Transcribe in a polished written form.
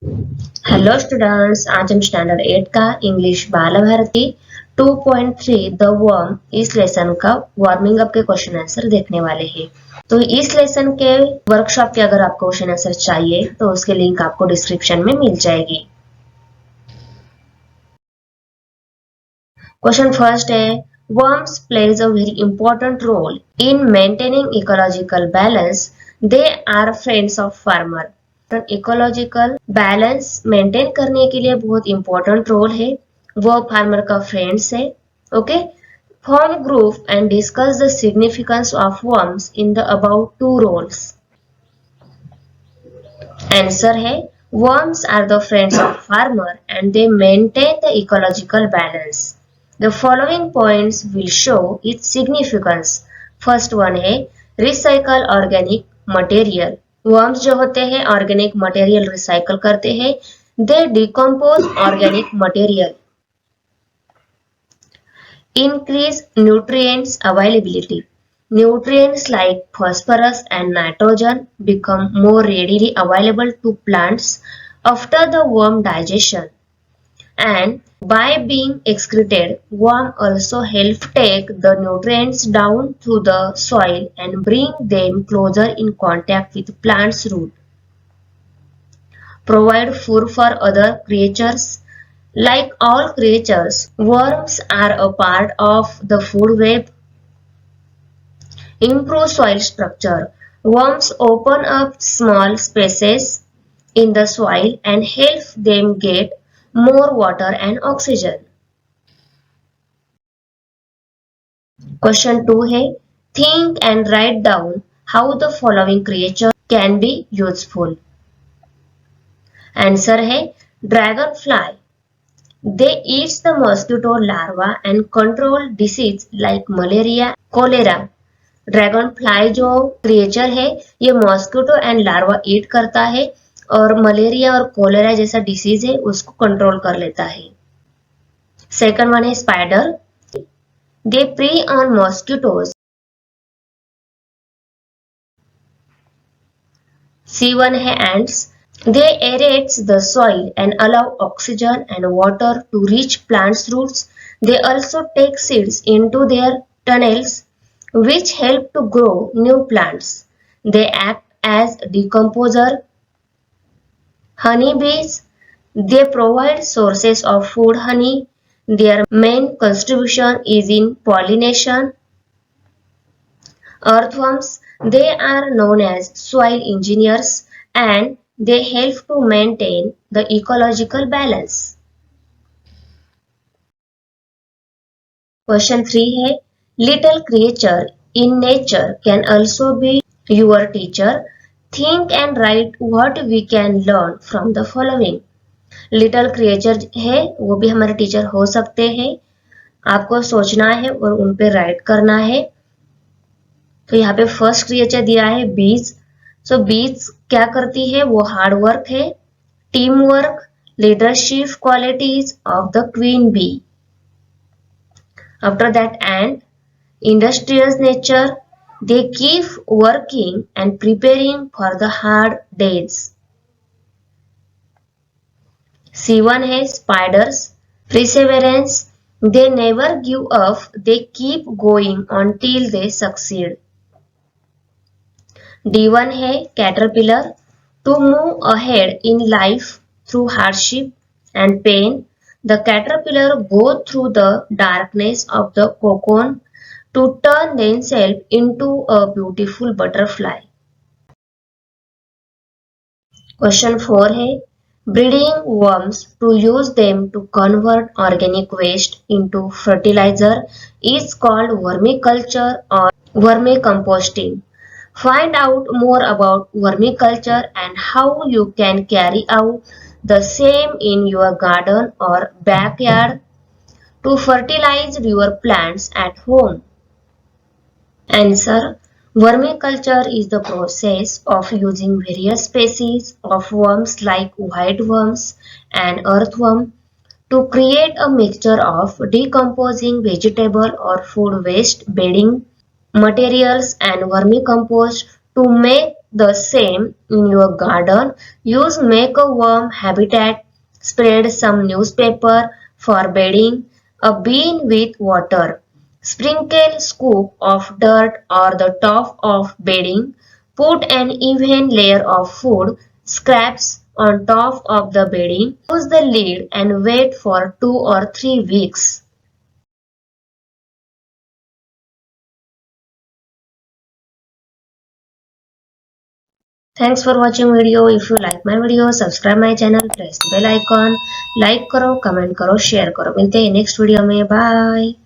Hello students, आज हम standard 8 का इंग्लिश बाल भारती 2.3 द वर्म इस लेसन का वार्मिंग अप के क्वेश्चन आंसर देखने वाले हैं। तो इस लेसन के वर्कशॉप के अगर आपको क्वेश्चन आंसर चाहिए तो उसके लिंक आपको डिस्क्रिप्शन में मिल जाएगी। क्वेश्चन फर्स्ट है, worms plays a very important role in maintaining ecological balance. They are friends of farmer. Ecological balance maintain करने के लिए बहुत इंपॉर्टेंट रोल है, वो फार्मर का फ्रेंड्स है। Okay, form group and discuss the significance of worms in the about two roles. Answer है, worms are the friends of farmer and they maintain the ecological balance. The following points will show its significance. First one है recycle organic material. Worms जो होते हैं organic material recycle करते हैं. They decompose organic material. Increase nutrients availability. Nutrients like phosphorus and nitrogen become more readily available to plants after the worm digestion. And by being excreted, worm also help take the nutrients down through the soil and bring them closer in contact with plant's root. Provide food for other creatures. Like all creatures, worms are a part of the food web. Improve soil structure. Worms open up small spaces in the soil and help them get more water and oxygen. Question 2 है, think and write down how the following creature can be useful. Answer है, dragonfly. They eat the mosquito larva and control disease like malaria, cholera. Dragon fly जो creature है ये mosquito and larva ईट करता है और malaria और cholera जैसा disease है उसको कंट्रोल कर लेता है। सेकंड वन है spider. They pre on mosquitoes. C1 है ants. They aerate the soil and allow oxygen and water to reach plants' roots. They also take seeds into their tunnels, which help to grow new plants. They act as decomposer. Honeybees, they provide sources of food honey. Their main contribution is in pollination. Earthworms, they are known as soil engineers and they help to maintain the ecological balance. Question 3 है, little creature in nature can also be your teacher. Think and write what we can learn from the following. Little creature है वो भी हमारे teacher हो सकते हैं। आपको सोचना है और उन पे राइट करना है। तो यहाँ पे फर्स्ट क्रिएचर दिया है बीज। सो बीज क्या करती है, वो हार्ड वर्क है, team work, leadership qualities of the queen bee. After that and industrious nature, they keep working and preparing for the hard days. C1 है spiders, perseverance, they never give up, they keep going until they succeed. D1 है caterpillar, to move ahead in life through hardship and pain, the caterpillar go through the darkness of the cocoon to turn themselves into a beautiful butterfly. Question 4 है, breeding worms to use them to convert organic waste into fertilizer is called vermiculture or vermicomposting. Find out more about vermiculture and how you can carry out the same in your garden or backyard to fertilize your plants at home. Answer, vermiculture is the process of using various species of worms like white worms and earthworm to create a mixture of decomposing vegetable or food waste bedding materials and vermicompost to make the same in your garden. Use make a worm habitat. Spread some newspaper for bedding. A bin with water. Sprinkle scoop of dirt or the top of bedding. Put an even layer of food scraps on top of the bedding. Close the lid and wait for 2 or 3 weeks. Thanks for watching video. If you like my video, subscribe my channel, press bell icon, like करो, comment करो, share करो. मिलते हैं next video में. Bye.